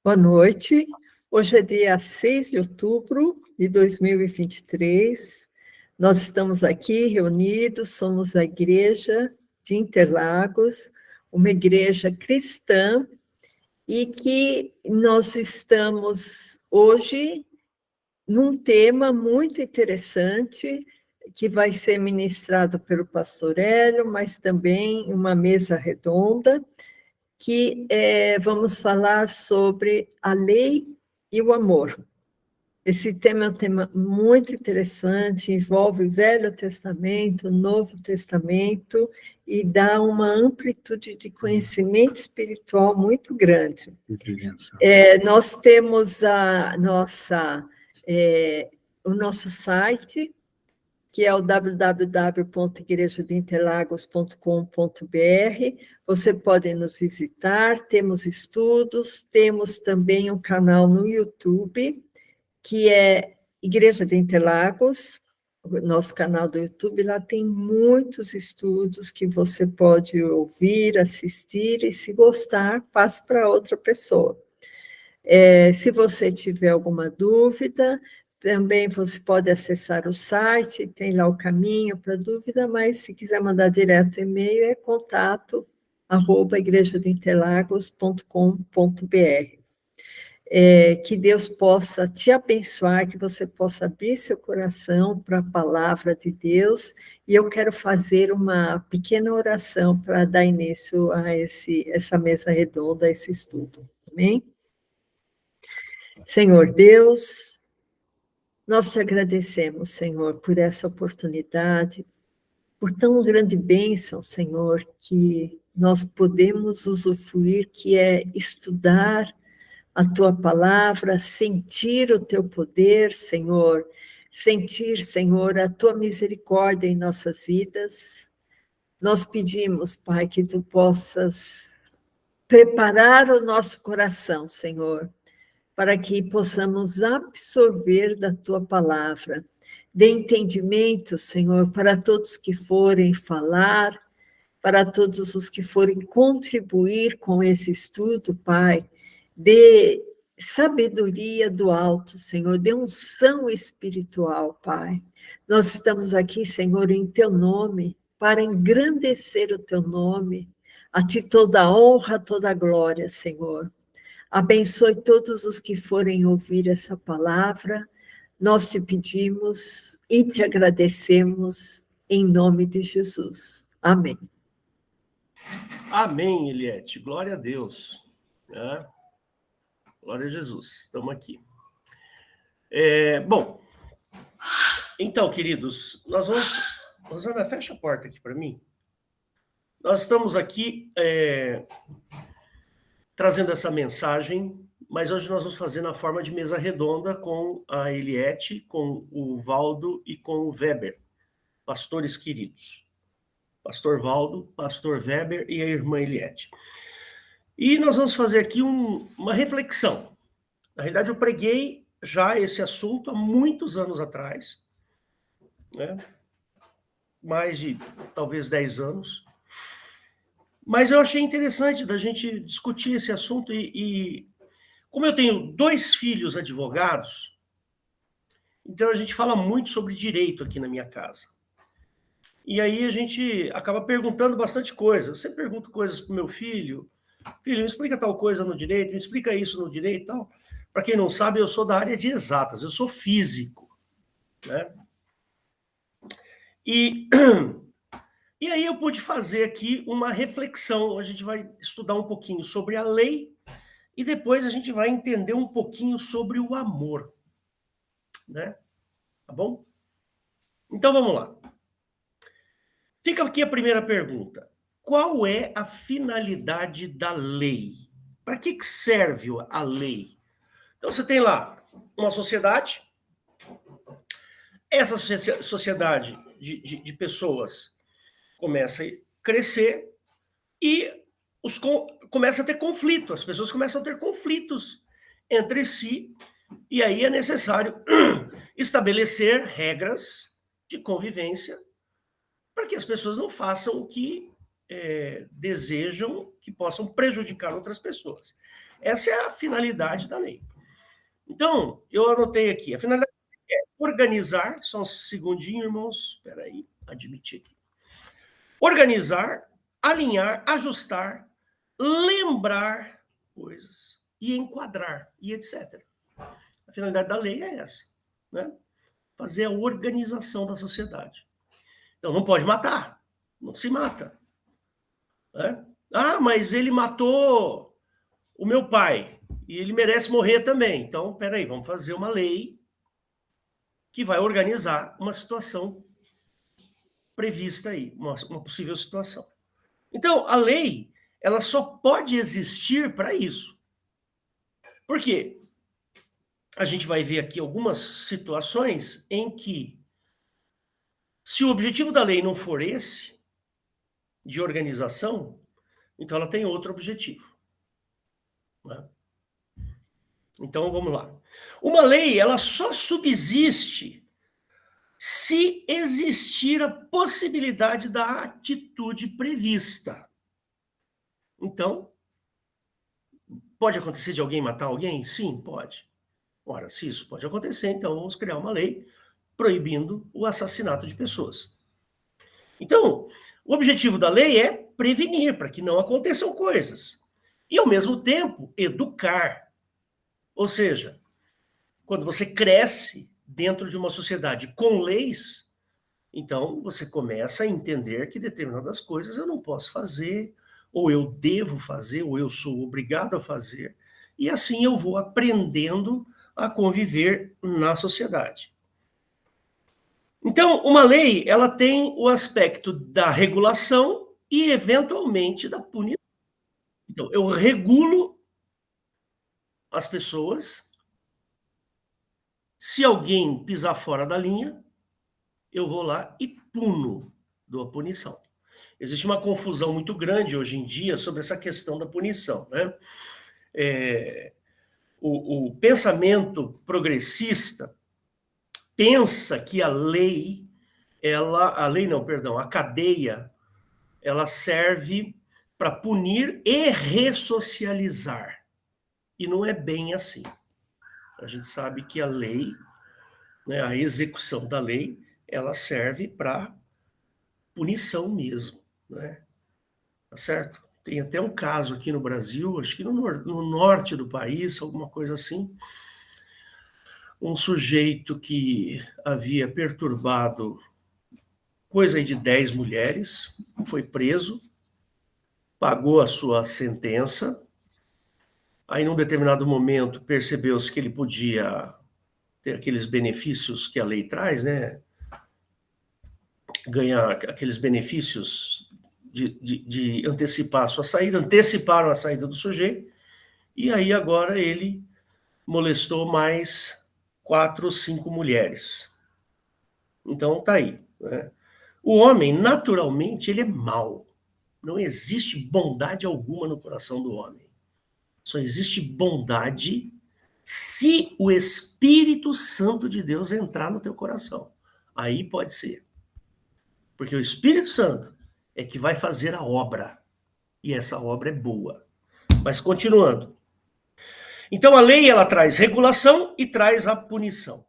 Boa noite. Hoje é dia 6 de outubro de 2023. Nós estamos aqui reunidos, somos a Igreja de Interlagos, uma igreja cristã, e que nós estamos hoje num tema muito interessante, que vai ser ministrado pelo pastor Hélio, mas também uma mesa redonda, que vamos falar sobre a lei e o amor. Esse tema é um tema muito interessante, envolve o Velho Testamento, o Novo Testamento, e dá uma amplitude de conhecimento espiritual muito grande. Nós temos o nosso site, que é o www.igrejadeInterlagos.com.br. Você pode nos visitar, temos estudos, temos também um canal no YouTube, que é Igreja de Interlagos, o nosso canal do YouTube. Lá tem muitos estudos que você pode ouvir, assistir, e se gostar, passe para outra pessoa. Se você tiver alguma dúvida, também você pode acessar o site, tem lá o caminho para dúvida, mas se quiser mandar direto e-mail, é contato@igrejadointerlagos.com.br. Que Deus possa te abençoar, que você possa abrir seu coração para a palavra de Deus, e eu quero fazer uma pequena oração para dar início a essa mesa redonda, a esse estudo. Amém? Senhor Deus, nós te agradecemos, Senhor, por essa oportunidade, por tão grande bênção, Senhor, que nós podemos usufruir, que é estudar a tua palavra, sentir o teu poder, Senhor, sentir, Senhor, a tua misericórdia em nossas vidas. Nós pedimos, Pai, que tu possas preparar o nosso coração, Senhor, para que possamos absorver da tua palavra. Dê entendimento, Senhor, para todos que forem falar, para todos os que forem contribuir com esse estudo, Pai. Dê sabedoria do alto, Senhor, dê unção espiritual, Pai. Nós estamos aqui, Senhor, em teu nome, para engrandecer o teu nome. A ti toda a honra, toda a glória, Senhor. Abençoe todos os que forem ouvir essa palavra. Nós te pedimos e te agradecemos em nome de Jesus. Amém. Amém, Eliette. Glória a Deus. Glória a Jesus. Estamos aqui. Bom, então, queridos, nós vamos... Rosana, fecha a porta aqui para mim. Nós estamos aqui trazendo essa mensagem, mas hoje nós vamos fazer na forma de mesa redonda com a Eliette, com o Valdo e com o Weber, pastores queridos. Pastor Valdo, pastor Weber e a irmã Eliette. E nós vamos fazer aqui uma reflexão. Na realidade, eu preguei já esse assunto há muitos anos atrás, né? Mais de, talvez, 10 anos. Mas eu achei interessante da gente discutir esse assunto e como eu tenho 2 filhos advogados, então a gente fala muito sobre direito aqui na minha casa. E aí a gente acaba perguntando bastante coisa. Eu sempre pergunto coisas para o meu filho. Filho, me explica tal coisa no direito, me explica isso no direito e tal. Para quem não sabe, eu sou da área de exatas, eu sou físico, né? E aí eu pude fazer aqui uma reflexão. A gente vai estudar um pouquinho sobre a lei e depois a gente vai entender um pouquinho sobre o amor, né? Tá bom? Então vamos lá. Fica aqui a primeira pergunta. Qual é a finalidade da lei? Para que serve a lei? Então você tem lá uma sociedade, essa sociedade de pessoas começa a crescer e começa a ter conflito, as pessoas começam a ter conflitos entre si, e aí é necessário estabelecer regras de convivência para que as pessoas não façam o que desejam que possam prejudicar outras pessoas. Essa é a finalidade da lei. Então, eu anotei aqui, a finalidade é organizar, só um segundinho, irmãos, espera aí, admitir aqui. Organizar, alinhar, ajustar, lembrar coisas e enquadrar, e etc. A finalidade da lei é essa, né? Fazer a organização da sociedade. Então, não pode matar, não se mata. Né? Ah, mas ele matou o meu pai, e ele merece morrer também. Então, peraí, vamos fazer uma lei que vai organizar uma situação prevista aí, uma possível situação. Então, a lei, ela só pode existir para isso. Por quê? A gente vai ver aqui algumas situações em que, se o objetivo da lei não for esse, de organização, então ela tem outro objetivo. Né? Então, vamos lá. Uma lei, ela só subsiste se existir a possibilidade da atitude prevista. Então, pode acontecer de alguém matar alguém? Sim, pode. Ora, se isso pode acontecer, então vamos criar uma lei proibindo o assassinato de pessoas. Então, o objetivo da lei é prevenir, para que não aconteçam coisas. E, ao mesmo tempo, educar. Ou seja, quando você cresce dentro de uma sociedade com leis, então você começa a entender que determinadas coisas eu não posso fazer, ou eu devo fazer, ou eu sou obrigado a fazer, e assim eu vou aprendendo a conviver na sociedade. Então, uma lei, ela tem o aspecto da regulação e, eventualmente, da punição. Então, eu regulo as pessoas. Se alguém pisar fora da linha, eu vou lá e puno, dou a punição. Existe uma confusão muito grande hoje em dia sobre essa questão da punição, né? O pensamento progressista pensa que a cadeia, ela serve para punir e ressocializar. E não é bem assim. A gente sabe que a lei, né, a execução da lei, ela serve para punição mesmo, né? Tá certo? Tem até um caso aqui no Brasil, acho que no norte do país, alguma coisa assim, um sujeito que havia perturbado coisa aí de 10 mulheres, foi preso, pagou a sua sentença, aí num determinado momento percebeu-se que ele podia ter aqueles benefícios que a lei traz, né? Ganhar aqueles benefícios de antecipar a sua saída, anteciparam a saída do sujeito, e aí agora ele molestou mais 4 ou 5 mulheres. Então tá aí, né? O homem, naturalmente, ele é mau. Não existe bondade alguma no coração do homem. Só existe bondade se o Espírito Santo de Deus entrar no teu coração. Aí pode ser. Porque o Espírito Santo é que vai fazer a obra. E essa obra é boa. Mas continuando. Então a lei, ela traz regulação e traz a punição.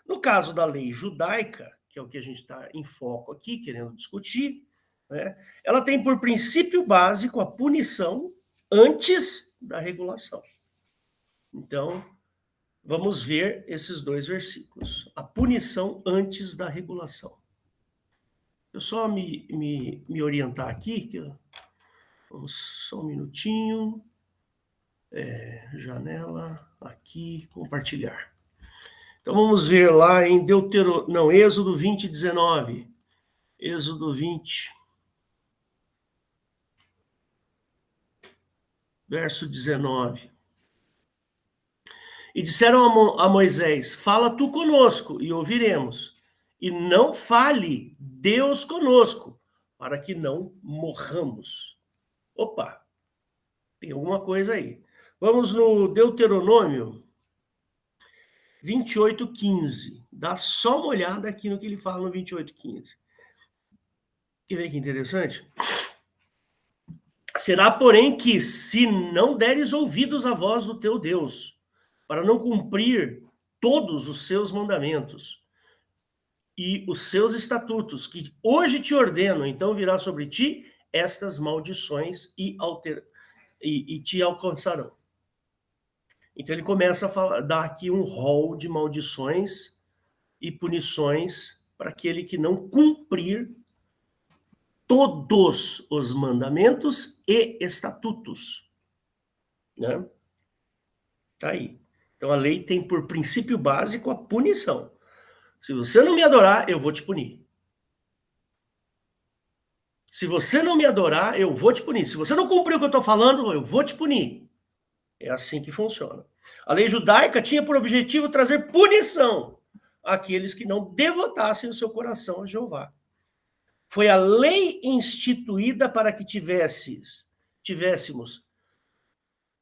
No caso da lei judaica, que é o que a gente está em foco aqui, querendo discutir, né, ela tem por princípio básico a punição antes da regulação. Então, vamos ver esses dois versículos. A punição antes da regulação. Eu só me orientar aqui, vamos só um minutinho. Janela, aqui, compartilhar. Então vamos ver lá em Êxodo 20, 19. Êxodo 20, verso 19. E disseram a Moisés: fala tu conosco e ouviremos, e não fale Deus conosco, para que não morramos. Opa, tem alguma coisa aí. Vamos no Deuteronômio 28, 15. Dá só uma olhada aqui no que ele fala no 28, 15. Quer ver que interessante? Será, porém, que se não deres ouvidos à voz do teu Deus, para não cumprir todos os seus mandamentos e os seus estatutos, que hoje te ordeno, então virá sobre ti estas maldições e te alcançarão. Então ele começa a dar aqui um rol de maldições e punições para aquele que não cumprir todos os mandamentos e estatutos. Né? Tá aí. Então a lei tem por princípio básico a punição. Se você não me adorar, eu vou te punir. Se você não me adorar, eu vou te punir. Se você não cumprir o que eu estou falando, eu vou te punir. É assim que funciona. A lei judaica tinha por objetivo trazer punição àqueles que não devotassem o seu coração a Jeová. Foi a lei instituída para que tivéssemos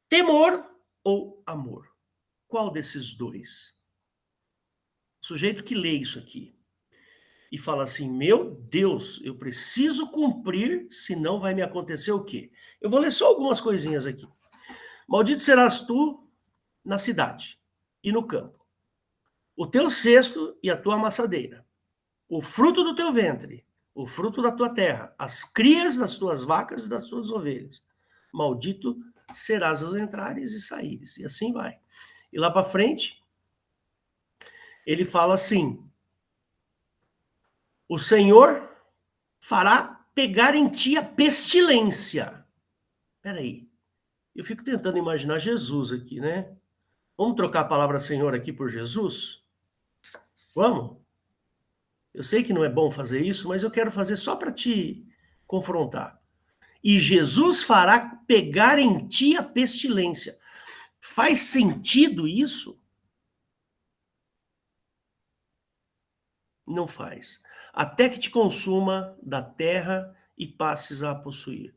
temor ou amor. Qual desses dois? O sujeito que lê isso aqui e fala assim, meu Deus, eu preciso cumprir, senão vai me acontecer o quê? Eu vou ler só algumas coisinhas aqui. Maldito serás tu na cidade e no campo, o teu cesto e a tua amassadeira, o fruto do teu ventre, o fruto da tua terra, as crias das tuas vacas e das tuas ovelhas. Maldito serás ao entrares e saíres. E assim vai. E lá para frente, ele fala assim, o Senhor fará pegar em ti a pestilência. Espera aí. Eu fico tentando imaginar Jesus aqui, né? Vamos trocar a palavra Senhor aqui por Jesus? Vamos? Eu sei que não é bom fazer isso, mas eu quero fazer só para te confrontar. E Jesus fará pegar em ti a pestilência. Faz sentido isso? Não faz. Até que te consuma da terra e passes a possuir.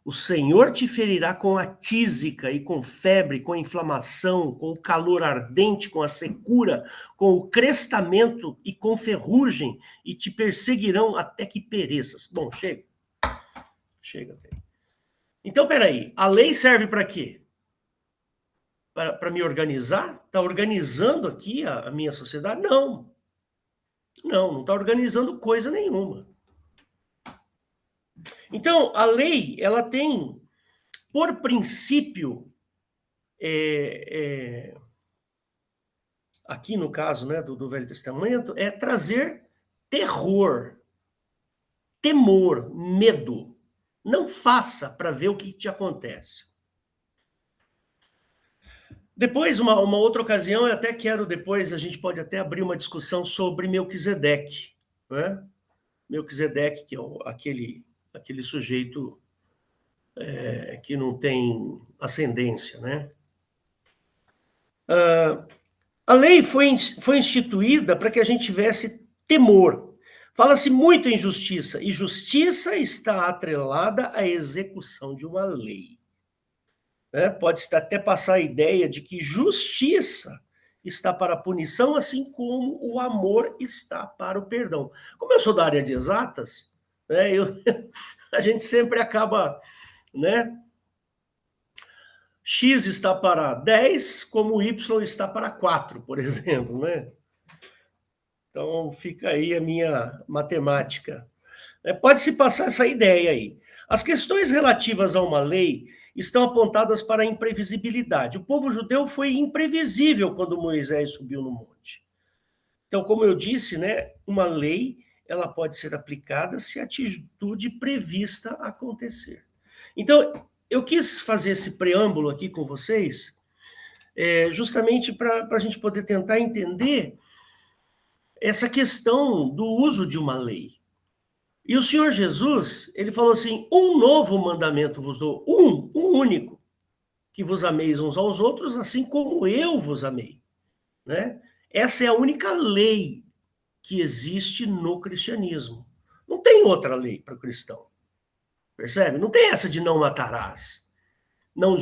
O Senhor te ferirá com a tísica e com febre, com inflamação, com o calor ardente, com a secura, com o crestamento e com ferrugem, e te perseguirão até que pereças. Bom, chega. Chega até. Então, peraí, a lei serve para quê? Para me organizar? Está organizando aqui a minha sociedade? Não. Não está organizando coisa nenhuma. Então, a lei, ela tem, por princípio, aqui no caso, né, do Velho Testamento, é trazer terror, temor, medo. Não faça para ver o que te acontece. Depois, uma outra ocasião, eu até quero, depois a gente pode até abrir uma discussão sobre Melquisedeque, né? Melquisedeque, que é aquele sujeito que não tem ascendência, né? A lei foi instituída para que a gente tivesse temor. Fala-se muito em justiça, e justiça está atrelada à execução de uma lei. Pode até passar a ideia de que justiça está para a punição, assim como o amor está para o perdão. Como eu sou da área de exatas, a gente sempre acaba, né? X está para 10, como Y está para 4, por exemplo, né? Então, fica aí a minha matemática. Pode-se passar essa ideia aí. As questões relativas a uma lei estão apontadas para a imprevisibilidade. O povo judeu foi imprevisível quando Moisés subiu no monte. Então, como eu disse, né, uma lei ela pode ser aplicada se a atitude prevista acontecer. Então, eu quis fazer esse preâmbulo aqui com vocês, justamente para a gente poder tentar entender essa questão do uso de uma lei. E o Senhor Jesus, ele falou assim, um novo mandamento vos dou, um único, que vos ameis uns aos outros, assim como eu vos amei. Né? Essa é a única lei que existe no cristianismo. Não tem outra lei para o cristão. Percebe? Não tem essa de não matarás, não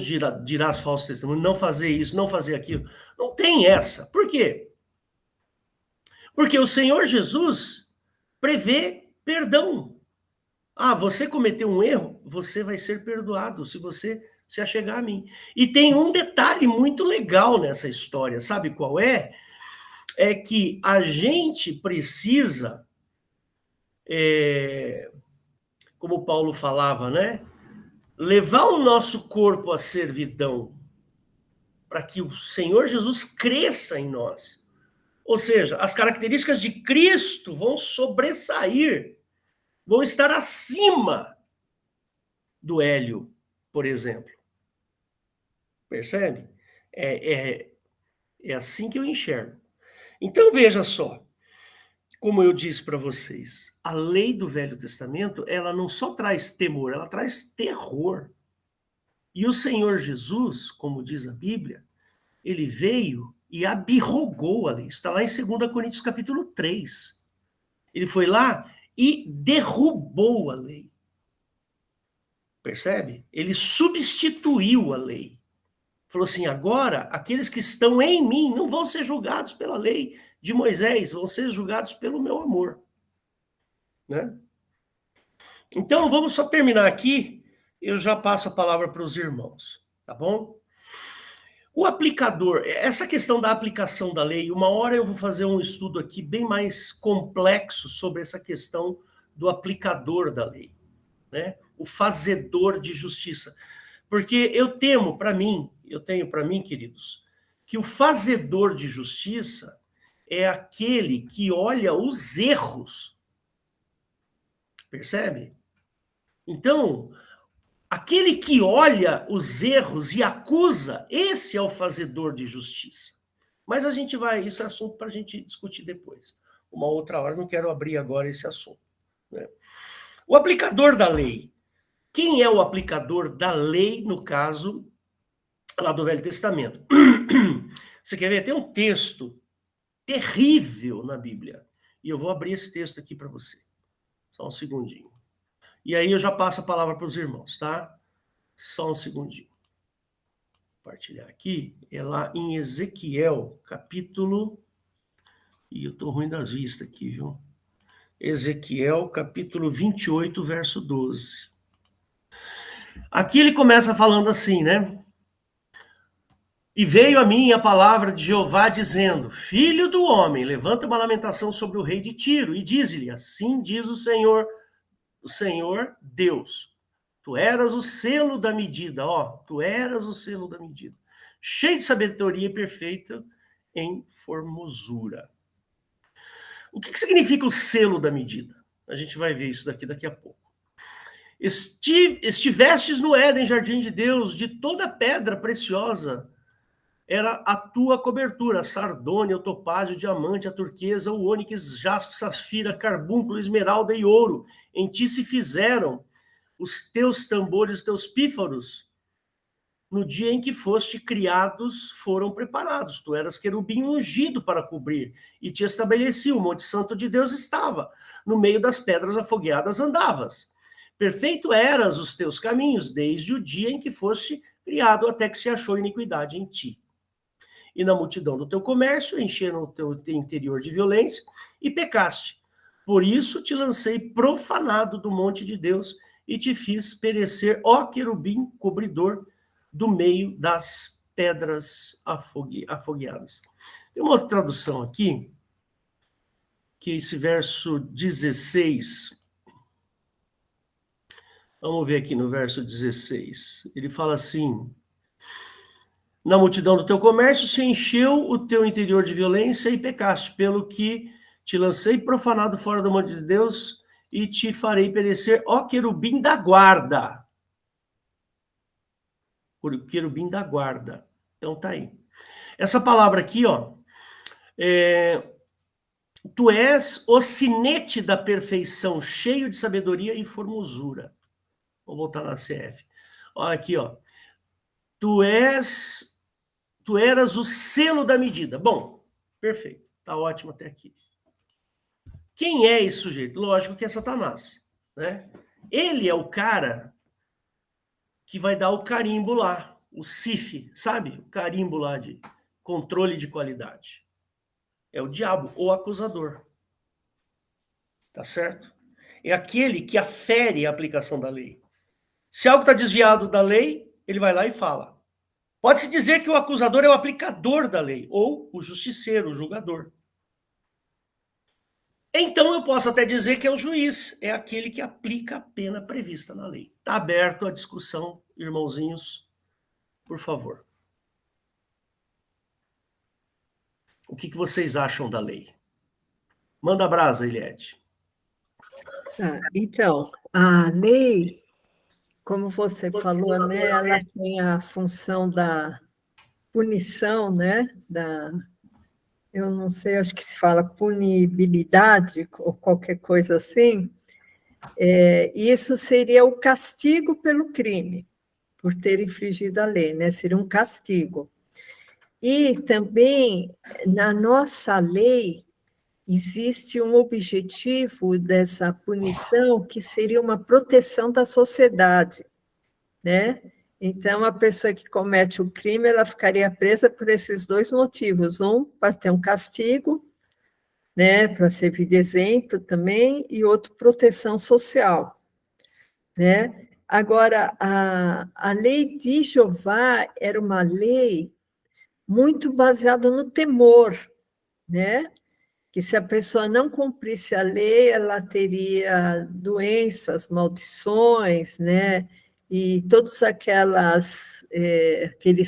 dirás falso testemunho, não fazer isso, não fazer aquilo. Não tem essa. Por quê? Porque o Senhor Jesus prevê perdão. Ah, você cometeu um erro? Você vai ser perdoado se você se achegar a mim. E tem um detalhe muito legal nessa história, sabe qual é? É que a gente precisa, como Paulo falava, né? Levar o nosso corpo à servidão para que o Senhor Jesus cresça em nós. Ou seja, as características de Cristo vão sobressair, vão estar acima do Hélio, por exemplo. Percebe? É assim que eu enxergo. Então veja só, como eu disse para vocês, a lei do Velho Testamento, ela não só traz temor, ela traz terror. E o Senhor Jesus, como diz a Bíblia, ele veio e abrogou a lei. Está lá em 2 Coríntios capítulo 3. Ele foi lá e derrubou a lei. Percebe? Ele substituiu a lei. Falou assim, agora aqueles que estão em mim não vão ser julgados pela lei de Moisés, vão ser julgados pelo meu amor. Né? Então, vamos só terminar aqui, eu já passo a palavra para os irmãos, tá bom? O aplicador, essa questão da aplicação da lei, uma hora eu vou fazer um estudo aqui bem mais complexo sobre essa questão do aplicador da lei, né? O fazedor de justiça. Porque eu tenho para mim, queridos, que o fazedor de justiça é aquele que olha os erros. Percebe? Então, aquele que olha os erros e acusa, esse é o fazedor de justiça. Mas a gente vai, isso é assunto para a gente discutir depois. Uma outra hora, não quero abrir agora esse assunto. Né? O aplicador da lei. Quem é o aplicador da lei, no caso, lá do Velho Testamento? Você quer ver? Tem um texto terrível na Bíblia. E eu vou abrir esse texto aqui para você. Só um segundinho. E aí eu já passo a palavra para os irmãos, tá? Só um segundinho. Compartilhar aqui. É lá em Ezequiel, capítulo... E eu tô ruim das vistas aqui, viu? Ezequiel, capítulo 28, verso 12. Aqui ele começa falando assim, né? E veio a mim a palavra de Jeová dizendo, filho do homem, levanta uma lamentação sobre o rei de Tiro e diz-lhe, assim diz o Senhor Deus, tu eras o selo da medida, ó, tu eras o selo da medida, cheio de sabedoria e perfeita em formosura. O que significa o selo da medida? A gente vai ver isso daqui a pouco. Estivestes no Éden, jardim de Deus, de toda pedra preciosa, era a tua cobertura, a sardônia, o topázio, o diamante, a turquesa, o ônix, jaspe, safira, carbúnculo, esmeralda e ouro. Em ti se fizeram os teus tambores, os teus pífaros. No dia em que foste criados, foram preparados. Tu eras querubim ungido para cobrir, e te estabeleci, o monte santo de Deus estava. No meio das pedras afogueadas andavas. Perfeito eras os teus caminhos, desde o dia em que foste criado, até que se achou iniquidade em ti. E na multidão do teu comércio encheram o teu interior de violência e pecaste. Por isso te lancei profanado do monte de Deus e te fiz perecer, ó querubim cobridor do meio das pedras afogueadas. Tem uma outra tradução aqui, que é esse verso 16. Vamos ver aqui no verso 16. Ele fala assim... Na multidão do teu comércio se encheu o teu interior de violência e pecaste, pelo que te lancei profanado fora do monte de Deus e te farei perecer, ó querubim da guarda. O querubim da guarda. Então tá aí. Essa palavra aqui, ó, tu és o sinete da perfeição, cheio de sabedoria e formosura. Vou voltar na CF. Olha aqui, ó. Tu eras o selo da medida. Bom, perfeito. Tá ótimo até aqui. Quem é esse sujeito? Lógico que é Satanás, né? Ele é o cara que vai dar o carimbo lá, o CIF, sabe? O carimbo lá de controle de qualidade. É o diabo, o acusador. Tá certo? é aquele que afere a aplicação da lei. Se algo está desviado da lei, ele vai lá e fala. Pode-se dizer que o acusador é o aplicador da lei, ou o justiceiro, o julgador. Então eu posso até dizer que é o juiz, é aquele que aplica a pena prevista na lei. Está aberto a discussão, irmãozinhos, por favor. O que vocês acham da lei? Manda brasa, Eliette. Então, a lei, como você falou, né, ela tem a função da punição, né, eu não sei, acho que se fala punibilidade ou qualquer coisa assim. Isso seria o castigo pelo crime, por ter infringido a lei, né? Seria um castigo. E também, na nossa lei, existe um objetivo dessa punição que seria uma proteção da sociedade, né? Então, a pessoa que comete o crime, ela ficaria presa por esses dois motivos. Um, para ter um castigo, né? Para servir de exemplo também, e outro, proteção social, né? Agora, a lei de Jeová era uma lei muito baseada no temor, né? Que se a pessoa não cumprisse a lei, ela teria doenças, maldições, né? E todos aqueles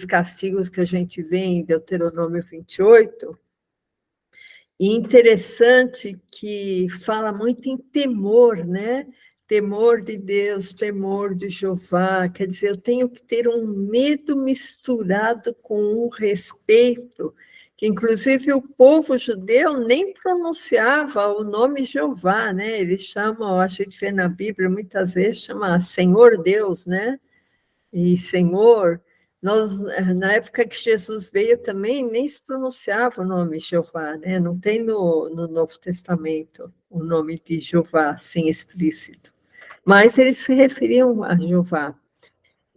castigos que a gente vê em Deuteronômio 28. E interessante que fala muito em temor, né? Temor de Deus, temor de Jeová. Quer dizer, eu tenho que ter um medo misturado com um respeito, que inclusive o povo judeu nem pronunciava o nome Jeová, né? Eles chamam, a gente vê na Bíblia, muitas vezes chama Senhor Deus, né? E Senhor, nós, na época que Jesus veio também, nem se pronunciava o nome Jeová, né? Não tem no Novo Testamento o nome de Jeová, assim, explícito. Mas eles se referiam a Jeová.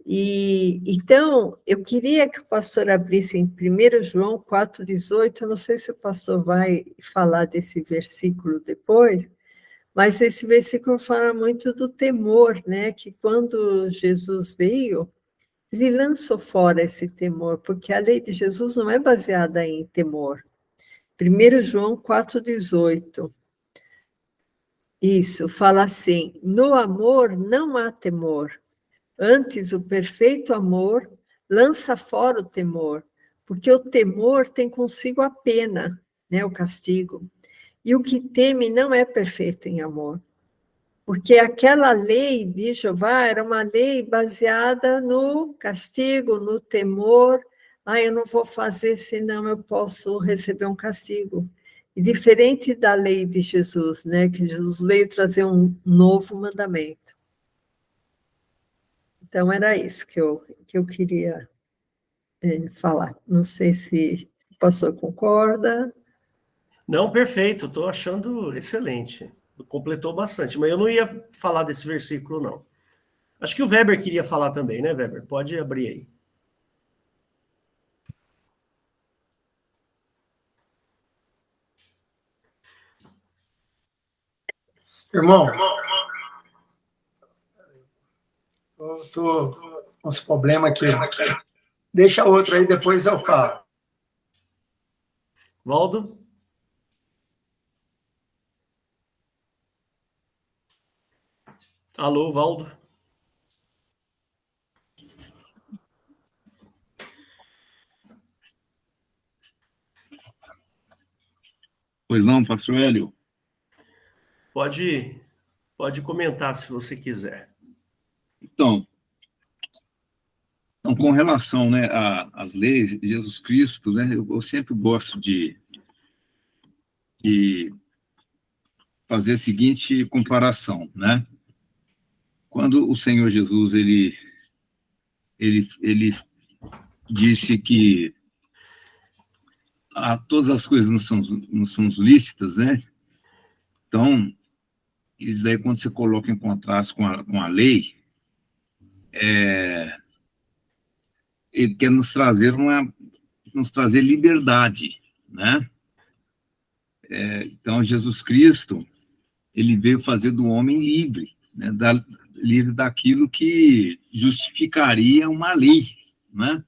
E, então, eu queria que o pastor abrisse em 1 João 4,18, eu não sei se o pastor vai falar desse versículo depois, mas esse versículo fala muito do temor, né? Que quando Jesus veio, ele lançou fora esse temor, porque a lei de Jesus não é baseada em temor. 1 João 4,18. Isso, fala assim: no amor não há temor. Antes, o perfeito amor lança fora o temor, porque o temor tem consigo a pena, né, o castigo. E o que teme não é perfeito em amor. Porque aquela lei de Jeová era uma lei baseada no castigo, no temor. Eu não vou fazer, senão eu posso receber um castigo. E diferente da lei de Jesus, né? Que Jesus veio trazer um novo mandamento. Então, era isso que eu queria falar. Não sei se o pastor concorda. Não, perfeito, estou achando excelente. Completou bastante, mas eu não ia falar desse versículo, não. Acho que o Weber queria falar também, né, Weber? Pode abrir aí. Irmão, estou com uns problemas aqui. Deixa outro aí, depois eu falo. Valdo? Alô, Valdo? Pois não, pastor Hélio? Pode comentar se você quiser. Então com relação, né, às leis de Jesus Cristo, né, eu sempre gosto de fazer a seguinte comparação, né? Quando o Senhor Jesus ele disse que todas as coisas não são lícitas, né? Então, isso aí, quando você coloca em contraste com a lei, ele quer nos trazer liberdade, né? Então, Jesus Cristo, ele veio fazer do homem livre, né? Livre daquilo que justificaria uma lei, né?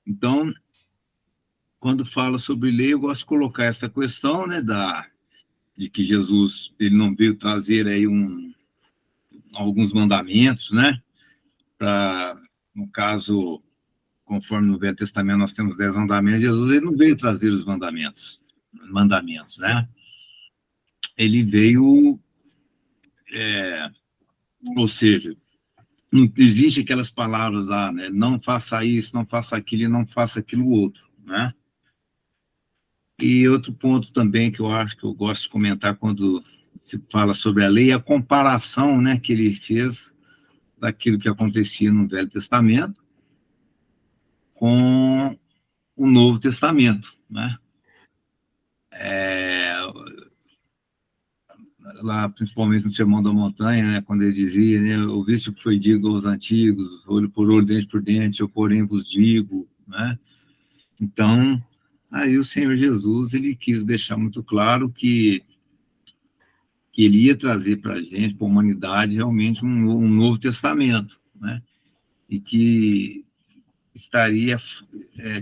Então, quando fala sobre lei, eu gosto de colocar essa questão, né, de que Jesus ele não veio trazer aí alguns mandamentos, né? No caso, conforme no Velho Testamento nós temos 10 mandamentos, Jesus ele não veio trazer os mandamentos, né? Ele veio, ou seja, não existe aquelas palavras lá, né? Não faça isso, não faça aquilo e não faça aquilo outro, né? E outro ponto também que eu acho que eu gosto de comentar quando se fala sobre a lei é a comparação, né, que ele fez daquilo que acontecia no Velho Testamento com o Novo Testamento, né? Lá, principalmente no Sermão da Montanha, né, quando ele dizia, né, ouviste o que foi dito aos antigos, olho por olho, dente por dente, eu porém vos digo, né? Então, aí o Senhor Jesus, ele quis deixar muito claro que ele ia trazer para a gente, para a humanidade, realmente um Novo Testamento, né? E que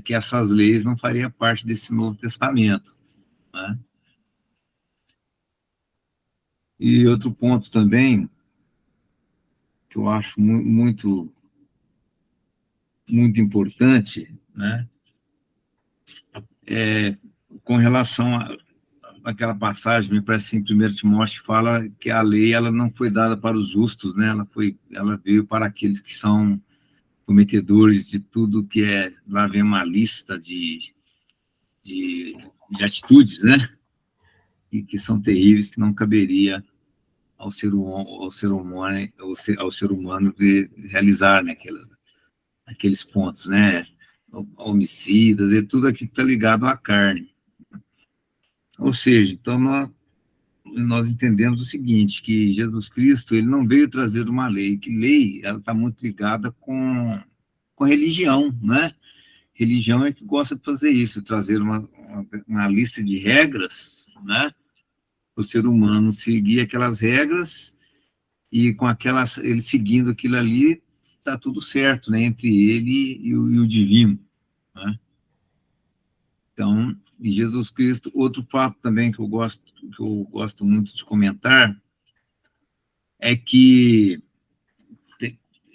que essas leis não fariam parte desse Novo Testamento, né? E outro ponto também, que eu acho muito, muito importante, né? Com relação àquela passagem, me parece em 1 Timóteo, que fala que a lei ela não foi dada para os justos, né? Ela veio para aqueles que são cometedores de tudo que é, lá vem uma lista de atitudes, né? E que são terríveis, que não caberia ao ser humano de realizar, né? Aqueles pontos, né? Homicidas, e tudo aquilo que está ligado à carne. Ou seja, então nós entendemos o seguinte, que Jesus Cristo ele não veio trazer uma lei, que lei ela está muito ligada com religião, né? Religião é que gosta de fazer isso, trazer uma lista de regras, né? O ser humano seguir aquelas regras e com ele seguindo aquilo ali, está tudo certo, né? Entre ele e o divino, né? Então, Jesus Cristo, outro fato também que eu gosto muito de comentar é que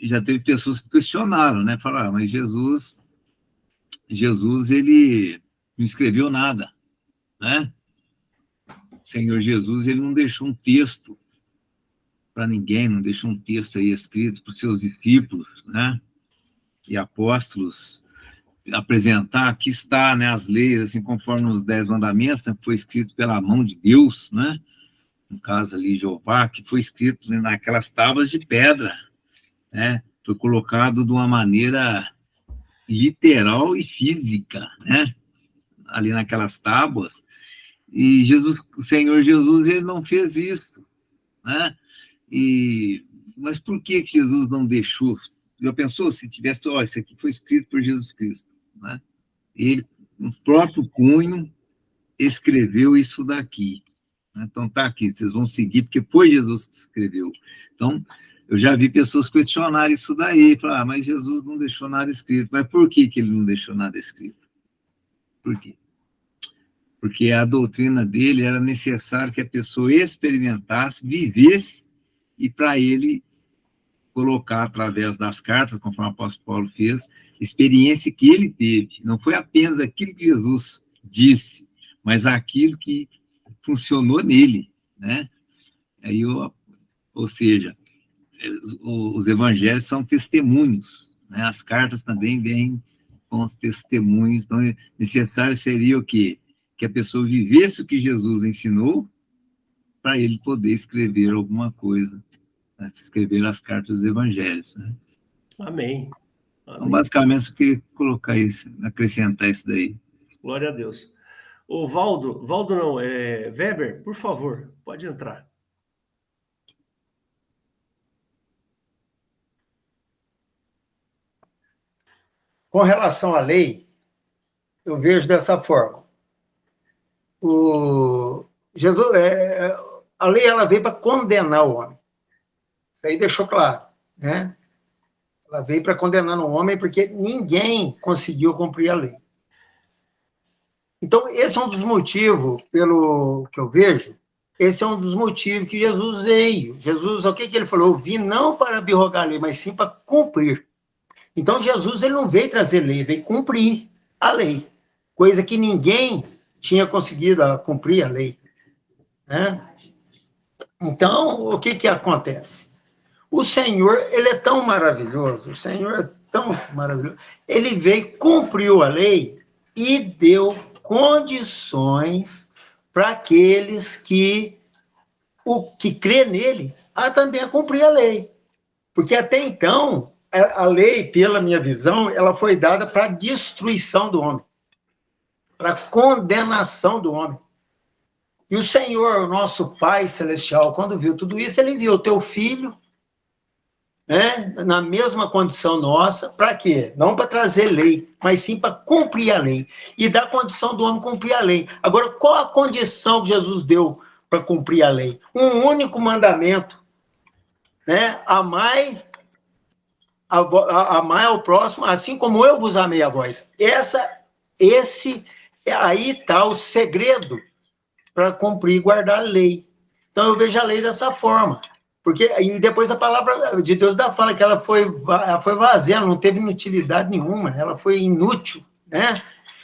já teve pessoas que questionaram, né? Falaram, mas Jesus, ele não escreveu nada, né? O Senhor Jesus, ele não deixou um texto para ninguém, não deixou um texto aí escrito para os seus discípulos, né? E apóstolos, apresentar, aqui está, né, as leis, assim, conforme os 10 mandamentos, né, foi escrito pela mão de Deus, né? No caso ali, Jeová, que foi escrito, né, naquelas tábuas de pedra, né? Foi colocado de uma maneira literal e física, né? Ali naquelas tábuas. E o Senhor Jesus, ele não fez isso, né? Mas por que Jesus não deixou? Já pensou se tivesse, isso aqui foi escrito por Jesus Cristo, né? Ele, no próprio punho, escreveu isso daqui. Então, está aqui, vocês vão seguir, porque foi Jesus que escreveu. Então, eu já vi pessoas questionarem isso daí, falar, mas Jesus não deixou nada escrito. Mas por que ele não deixou nada escrito? Por quê? Porque a doutrina dele era necessário que a pessoa experimentasse, vivesse, e para ele colocar através das cartas, conforme o apóstolo Paulo fez, experiência que ele teve. Não foi apenas aquilo que Jesus disse, mas aquilo que funcionou nele, né? Aí, ou seja, os evangelhos são testemunhos, né? As cartas também vêm com os testemunhos, então necessário seria o quê? Que a pessoa vivesse o que Jesus ensinou para ele poder escrever alguma coisa, né? Escrever as cartas dos evangelhos, né? Amém. Então, basicamente, eu queria colocar isso, acrescentar isso daí. Glória a Deus. O Valdo não, Weber, por favor, pode entrar. Com relação à lei, eu vejo dessa forma. Jesus, A lei ela veio para condenar o homem. Isso aí deixou claro, né? Ela veio para condenar o homem porque ninguém conseguiu cumprir a lei. Então, esse é um dos motivos, pelo que eu vejo, esse é um dos motivos que Jesus veio. Jesus, o que ele falou? Eu vim não para abrogar a lei, mas sim para cumprir. Então, Jesus ele não veio trazer lei, veio cumprir a lei, coisa que ninguém tinha conseguido cumprir a lei, né? Então, o que acontece? O Senhor, ele é tão maravilhoso, o Senhor é tão maravilhoso, ele veio, cumpriu a lei e deu condições para aqueles que crê nele também a cumprir a lei. Porque até então, a lei, pela minha visão, ela foi dada para a destruição do homem, para a condenação do homem. E o Senhor, o nosso Pai Celestial, quando viu tudo isso, ele enviou o teu filho, né, na mesma condição nossa, para quê? Não para trazer lei, mas sim para cumprir a lei. E dar condição do homem cumprir a lei. Agora, qual a condição que Jesus deu para cumprir a lei? Um único mandamento, né? Amai ao próximo, assim como eu vos amei a vós. Aí está o segredo para cumprir e guardar a lei. Então, eu vejo a lei dessa forma. E depois a palavra de Deus fala que ela foi vazia, ela não teve inutilidade nenhuma, ela foi inútil, né?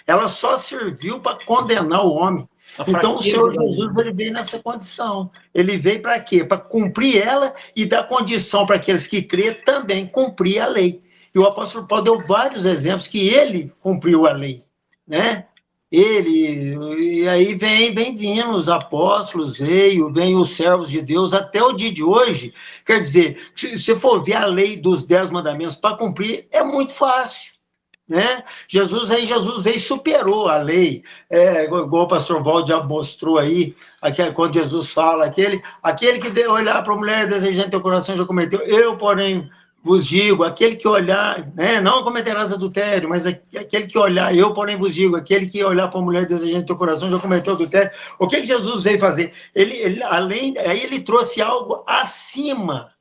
Ela só serviu para condenar o homem. Então, o Senhor Jesus ele veio nessa condição. Ele veio para quê? Para cumprir ela e dar condição para aqueles que crêem também cumprir a lei. E o apóstolo Paulo deu vários exemplos que ele cumpriu a lei, né? E aí vem vindo os apóstolos, vem os servos de Deus até o dia de hoje. Quer dizer, se você for ver a lei dos 10 mandamentos para cumprir, é muito fácil, né? Jesus veio e superou a lei, igual o pastor Valdo já mostrou aí, quando Jesus fala, aquele que deu olhar para a mulher desejando teu coração já cometeu, eu, porém, vos digo, aquele que olhar, né, não cometerás adultério, mas aquele que olhar, eu, porém, vos digo, aquele que olhar para a mulher desejando teu coração já cometeu adultério. O que Jesus veio fazer? Aí ele trouxe algo acima,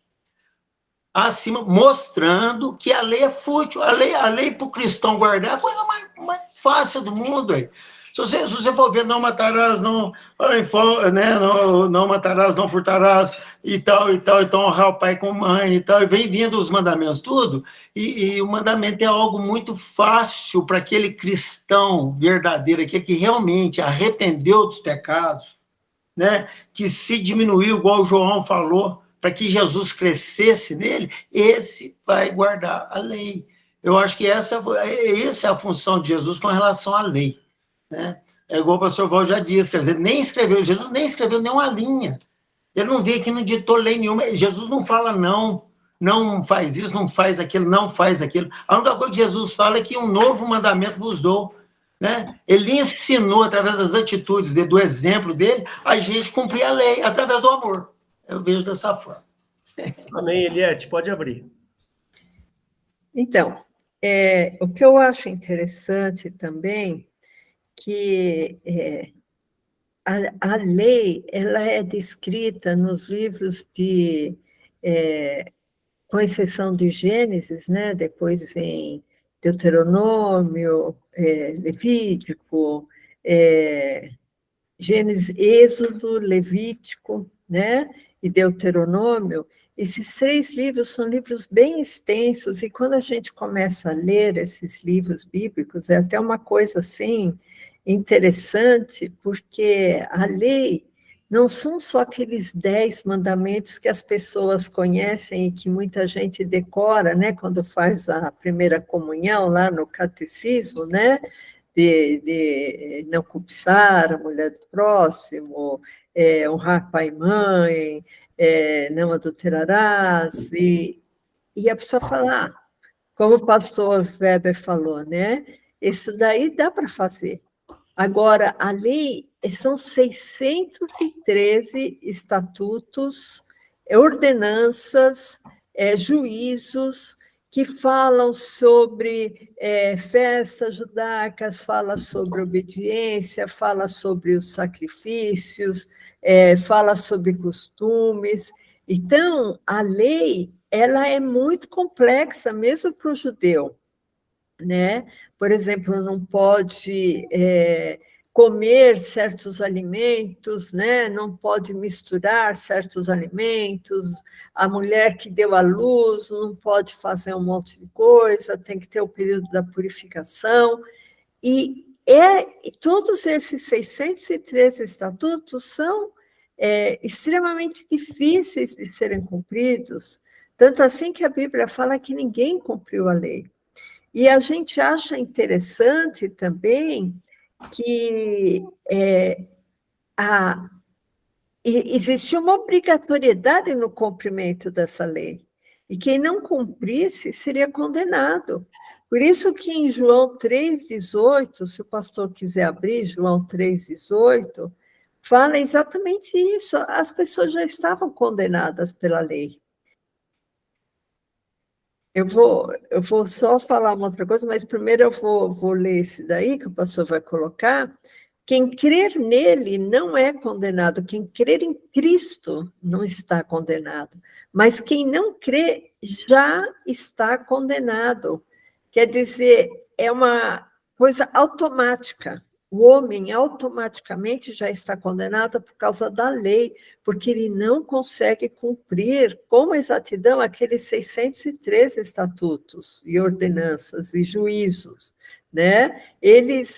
mostrando que a lei é fútil. A lei para o cristão guardar é a coisa mais fácil do mundo. Aí. Se você for ver, não matarás, não matarás, não furtarás, e tal, então honrar o pai com a mãe, e tal, e vem vindo os mandamentos, tudo, e o mandamento é algo muito fácil para aquele cristão verdadeiro, aquele que realmente arrependeu dos pecados, né, que se diminuiu, igual o João falou, para que Jesus crescesse nele, esse vai guardar a lei. Eu acho que essa é a função de Jesus com relação à lei. Né? É igual o pastor Val já disse, quer dizer, Jesus nem escreveu nenhuma linha. Ele não veio aqui, não ditou lei nenhuma. Jesus não fala não faz isso, não faz aquilo, não faz aquilo. A única coisa que Jesus fala é que um novo mandamento vos dou. Né? Ele ensinou, através das atitudes, do exemplo dele, a gente cumprir a lei, através do amor. Eu vejo dessa forma. Amém, Eliette, pode abrir. Então, o que eu acho interessante também, que a lei ela é descrita nos livros com exceção de Gênesis, né? Depois vem Deuteronômio, Levítico, Gênesis, Êxodo, Levítico, né? E Deuteronômio. Esses 3 livros são livros bem extensos, e quando a gente começa a ler esses livros bíblicos, é até uma coisa assim interessante, porque a lei não são só aqueles 10 mandamentos que as pessoas conhecem e que muita gente decora, né, quando faz a primeira comunhão lá no catecismo, né, de não cobiçar a mulher do próximo, honrar pai e mãe, não adulterarás, e a pessoa fala, como o pastor Weber falou, né, isso daí dá para fazer. Agora, a lei são 613 estatutos, ordenanças, juízos, que falam sobre festas judaicas, fala sobre obediência, fala sobre os sacrifícios, fala sobre costumes. Então, a lei, ela é muito complexa, mesmo para o judeu, né? Por exemplo, não pode comer certos alimentos, né? Não pode misturar certos alimentos, a mulher que deu à luz não pode fazer um monte de coisa, tem que ter o período da purificação, e todos esses 613 estatutos são extremamente difíceis de serem cumpridos, tanto assim que a Bíblia fala que ninguém cumpriu a lei. E a gente acha interessante também que existia uma obrigatoriedade no cumprimento dessa lei, e quem não cumprisse seria condenado. Por isso que em João 3,18, se o pastor quiser abrir, João 3,18, fala exatamente isso, as pessoas já estavam condenadas pela lei. Eu vou só falar uma outra coisa, mas primeiro eu vou ler esse daí, que o pastor vai colocar. Quem crer nele não é condenado, quem crer em Cristo não está condenado, mas quem não crê já está condenado. Quer dizer, é uma coisa automática. O homem automaticamente já está condenado por causa da lei, porque ele não consegue cumprir com exatidão aqueles 613 estatutos e ordenanças e juízos, né? Eles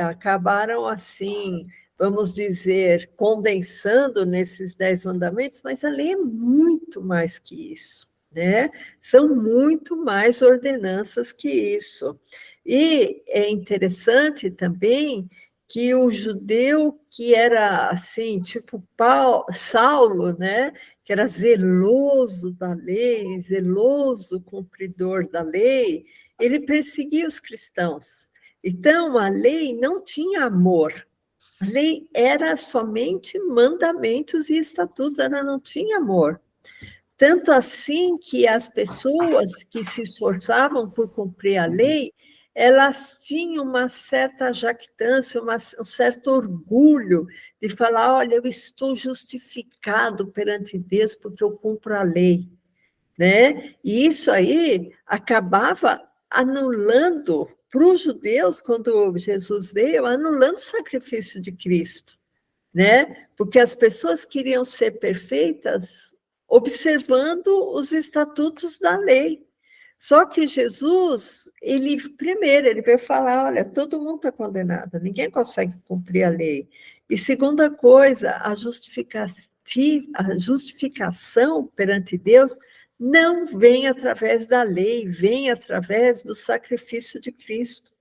acabaram assim, vamos dizer, condensando nesses 10 mandamentos, mas a lei é muito mais que isso, né? São muito mais ordenanças que isso. E é interessante também que o judeu que era assim, tipo Saulo, né, que era zeloso da lei, zeloso cumpridor da lei, ele perseguia os cristãos. Então, a lei não tinha amor. A lei era somente mandamentos e estatutos, ela não tinha amor. Tanto assim que as pessoas que se esforçavam por cumprir a lei, elas tinham uma certa jactância, um certo orgulho de falar, olha, eu estou justificado perante Deus porque eu cumpro a lei, né? E isso aí acabava anulando, para os judeus, quando Jesus veio, anulando o sacrifício de Cristo, né? Porque as pessoas queriam ser perfeitas observando os estatutos da lei. Só que Jesus, primeiro, ele veio falar, olha, todo mundo está condenado, ninguém consegue cumprir a lei. E segunda coisa, a justificação perante Deus não vem através da lei, vem através do sacrifício de Cristo.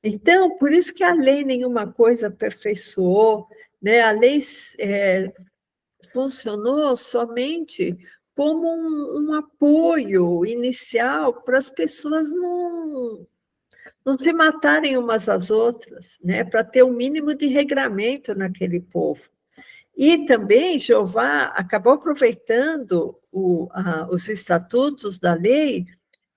Então, por isso que a lei nenhuma coisa aperfeiçoou, né? A lei funcionou somente como um apoio inicial para as pessoas não se matarem umas às outras, né? Para ter um mínimo de regramento naquele povo. E também Jeová acabou aproveitando os estatutos da lei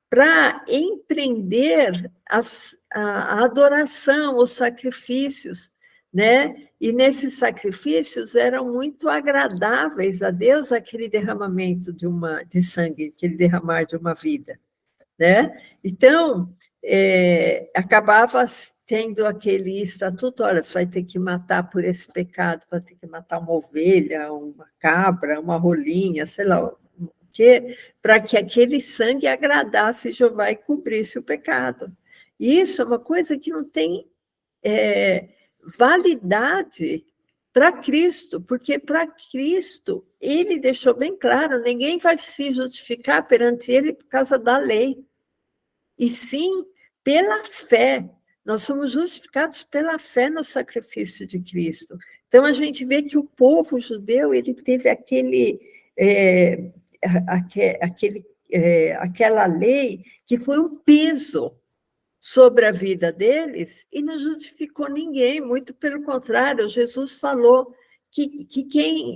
para empreender a adoração, os sacrifícios, né? E nesses sacrifícios eram muito agradáveis a Deus aquele derramamento de sangue, aquele derramar de uma vida, né? Então, acabava tendo aquele estatuto, olha, você vai ter que matar por esse pecado, vai ter que matar uma ovelha, uma cabra, uma rolinha, sei lá, para que aquele sangue agradasse Jeová e cobrisse o pecado. E isso é uma coisa que não tem validade para Cristo, porque para Cristo, ele deixou bem claro, ninguém vai se justificar perante ele por causa da lei, e sim pela fé. Nós somos justificados pela fé no sacrifício de Cristo. Então, a gente vê que o povo judeu, ele teve aquela lei que foi um peso sobre a vida deles e não justificou ninguém, muito pelo contrário, Jesus falou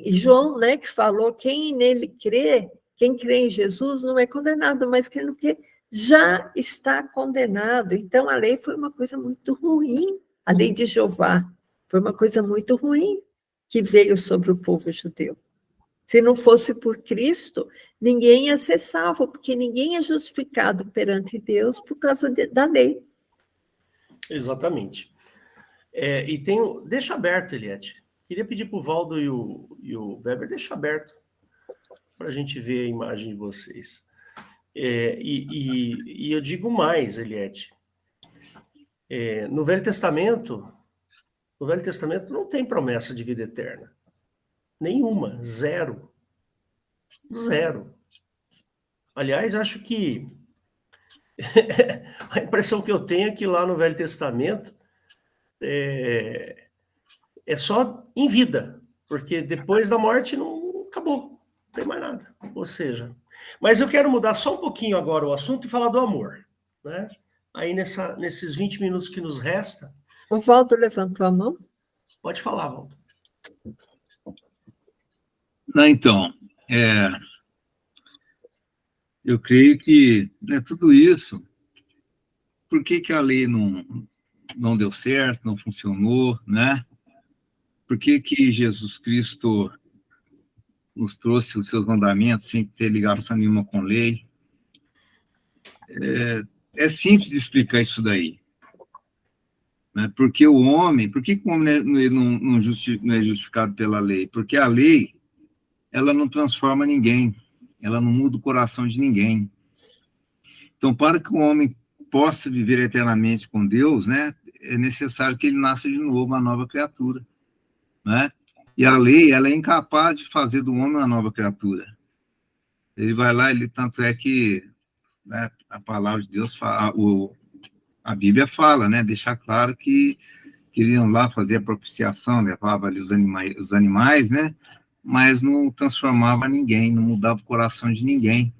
João, né, que falou, quem nele crê, quem crê em Jesus não é condenado, mas quem não crê já está condenado. Então, a lei foi uma coisa muito ruim. A lei de Jeová foi uma coisa muito ruim que veio sobre o povo judeu. Se não fosse por Cristo, ninguém ia ser salvo, porque ninguém é justificado perante Deus por causa da lei. Exatamente. E deixa aberto, Eliette. Queria pedir para o Valdo e o Weber, deixa aberto, para a gente ver a imagem de vocês. E eu digo mais, Eliette. No Velho Testamento não tem promessa de vida eterna. Nenhuma, zero. Zero. Aliás, acho que a impressão que eu tenho é que lá no Velho Testamento é só em vida, porque depois da morte não acabou, não tem mais nada. Ou seja, mas eu quero mudar só um pouquinho agora o assunto e falar do amor, né? Aí nesses 20 minutos que nos resta. O Valdo levantou a mão? Pode falar, Valdo. Não, então, eu creio que tudo isso, por que a lei não deu certo, não funcionou, né? Por que Jesus Cristo nos trouxe os seus mandamentos sem ter ligação nenhuma com lei? É simples de explicar isso daí. Né? Por que o homem não é justificado pela lei? Porque a lei, ela não transforma ninguém, ela não muda o coração de ninguém. Então, para que o homem possa viver eternamente com Deus, né, é necessário que ele nasça de novo, uma nova criatura, né? E a lei, ela é incapaz de fazer do homem uma nova criatura. Ele vai lá, tanto é que, né, a palavra de Deus fala, a Bíblia fala, né, deixar claro que queriam lá fazer a propiciação, levava ali os animais, né, mas não transformava ninguém, não mudava o coração de ninguém.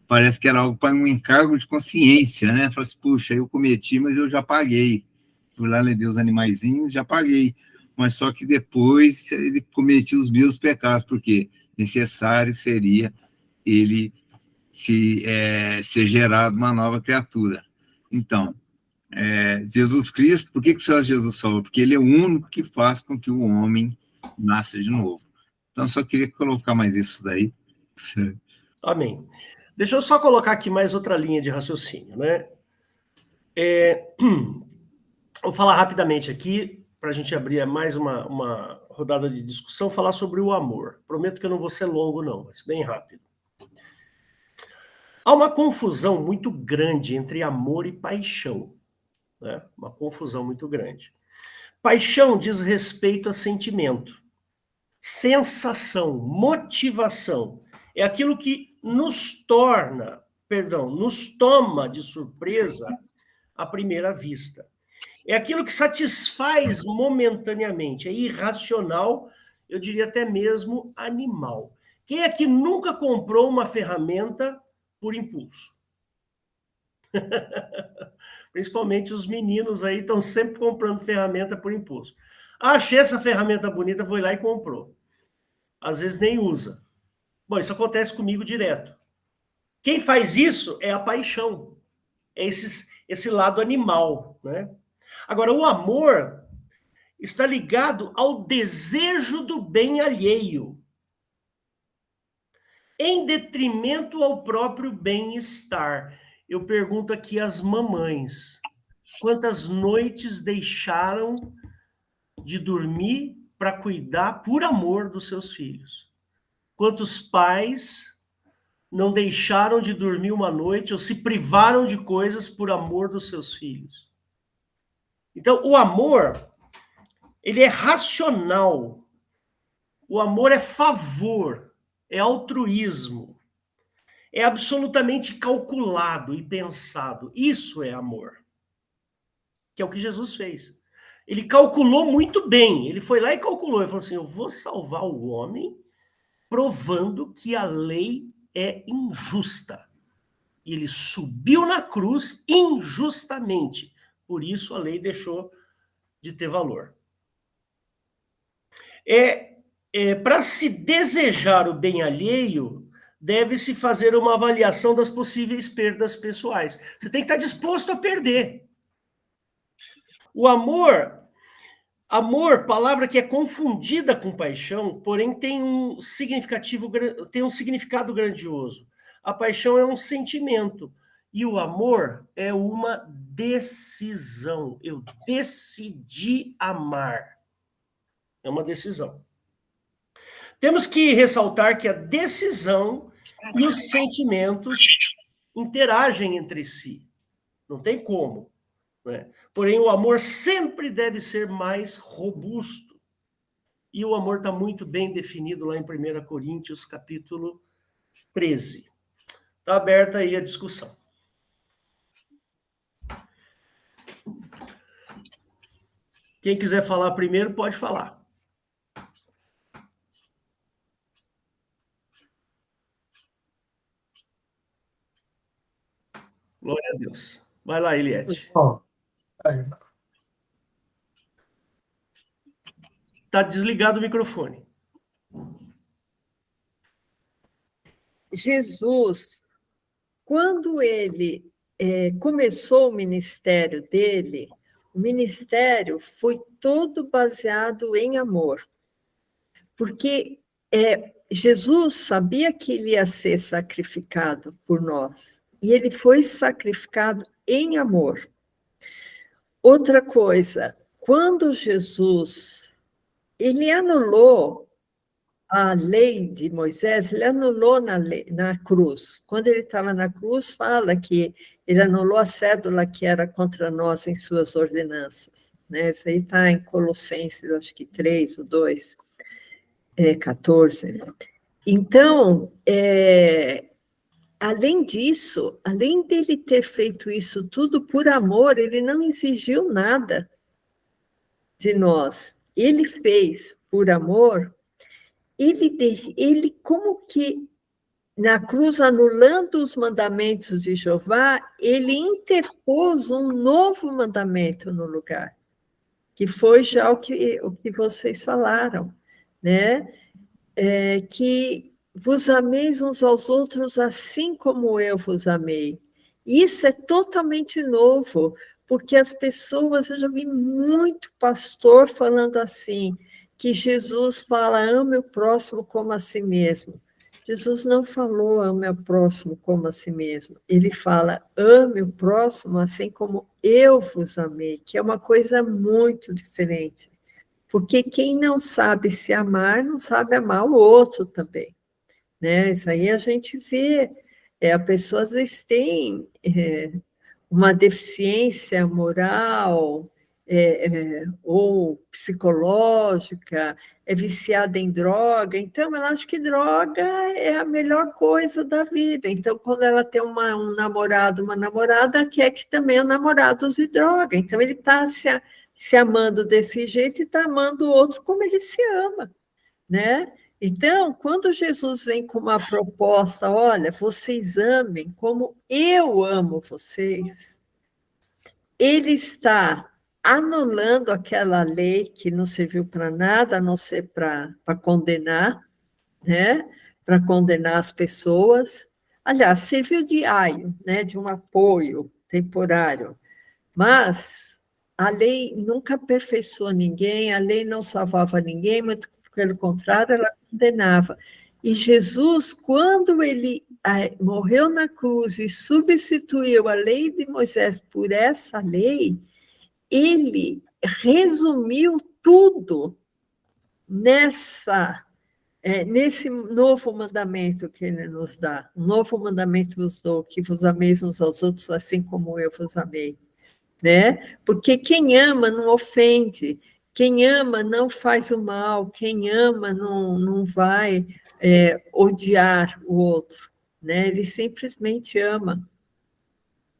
Parece que era algo para um encargo de consciência, né? Fala assim, puxa, eu cometi, mas eu já paguei. Fui lá, levei os animaizinhos, já paguei. Mas só que depois ele cometia os mesmos pecados, porque necessário seria ele ser gerado uma nova criatura. Então, Jesus Cristo, por que o Senhor Jesus salvou? Porque ele é o único que faz com que o homem nasça de novo. Então, só queria colocar mais isso daí. Amém. Deixa eu só colocar aqui mais outra linha de raciocínio, né? Vou falar rapidamente aqui, para a gente abrir mais uma rodada de discussão, falar sobre o amor. Prometo que eu não vou ser longo, não, mas bem rápido. Há uma confusão muito grande entre amor e paixão, né? Uma confusão muito grande. Paixão diz respeito a sentimento, sensação, motivação. É aquilo que nos toma de surpresa à primeira vista. É aquilo que satisfaz momentaneamente, é irracional, eu diria até mesmo animal. Quem é que nunca comprou uma ferramenta por impulso? Principalmente os meninos aí estão sempre comprando ferramenta por impulso. Achei essa ferramenta bonita, foi lá e comprou. Às vezes nem usa. Bom, isso acontece comigo direto. Quem faz isso é a paixão. É esse lado animal, né? Agora, o amor está ligado ao desejo do bem alheio, em detrimento ao próprio bem-estar. Eu pergunto aqui às mamães, quantas noites deixaram de dormir para cuidar por amor dos seus filhos? Quantos pais não deixaram de dormir uma noite ou se privaram de coisas por amor dos seus filhos? Então, o amor, ele é racional. O amor é favor, é altruísmo. É absolutamente calculado e pensado. Isso é amor. Que é o que Jesus fez. Ele calculou muito bem. Ele foi lá e calculou. Ele falou assim, eu vou salvar o homem provando que a lei é injusta. E ele subiu na cruz injustamente. Por isso a lei deixou de ter valor. Para se desejar o bem alheio, deve-se fazer uma avaliação das possíveis perdas pessoais. Você tem que estar disposto a perder. O amor, palavra que é confundida com paixão, porém tem um significado grandioso. A paixão é um sentimento e o amor é uma decisão. Eu decidi amar. É uma decisão. Temos que ressaltar que a decisão e os sentimentos interagem entre si. Não tem como, né? Porém, o amor sempre deve ser mais robusto. E o amor está muito bem definido lá em 1 Coríntios, capítulo 13. Está aberta aí a discussão. Quem quiser falar primeiro, pode falar. Glória a Deus. Vai lá, Eliette. Está desligado o microfone. Jesus, quando ele começou o ministério dele, o ministério foi todo baseado em amor. Porque Jesus sabia que ele ia ser sacrificado por nós. E ele foi sacrificado em amor. Outra coisa, quando Jesus, ele anulou a lei de Moisés, ele anulou na cruz. Quando ele estava na cruz, fala que ele anulou a cédula que era contra nós em suas ordenanças. Né? Isso aí está em Colossenses, acho que 3 ou 2, 14. Então, além disso, além dele ter feito isso tudo por amor, ele não exigiu nada de nós. Ele fez por amor. Ele como que, na cruz, anulando os mandamentos de Jeová, ele interpôs um novo mandamento no lugar, que foi já o que vocês falaram, né? Que vos ameis uns aos outros assim como eu vos amei. Isso é totalmente novo, porque as pessoas, eu já vi muito pastor falando assim, que Jesus fala, ame o próximo como a si mesmo. Jesus não falou, ame o próximo como a si mesmo. Ele fala, ame o próximo assim como eu vos amei, que é uma coisa muito diferente. Porque quem não sabe se amar, não sabe amar o outro também. Né? Isso aí a gente vê, a pessoa às vezes tem uma deficiência moral ou psicológica, é viciada em droga, então ela acha que droga é a melhor coisa da vida. Então, quando ela tem um namorado, uma namorada, quer que também o namorado use droga. Então, ele está se amando desse jeito e está amando o outro como ele se ama, né? Então, quando Jesus vem com uma proposta, olha, vocês amem como eu amo vocês, ele está anulando aquela lei que não serviu para nada, a não ser para condenar, né? Para condenar as pessoas. Aliás, serviu de aio, né? De um apoio temporário. Mas a lei nunca aperfeiçoou ninguém, a lei não salvava ninguém, mas, pelo contrário, ela condenava. E Jesus, quando ele morreu na cruz e substituiu a lei de Moisés por essa lei, ele resumiu tudo nesse novo mandamento que ele nos dá. Um novo mandamento vos dou, que vos ameis uns aos outros, assim como eu vos amei. Né? Porque quem ama não ofende, quem ama não faz o mal, quem ama não vai odiar o outro, né? Ele simplesmente ama.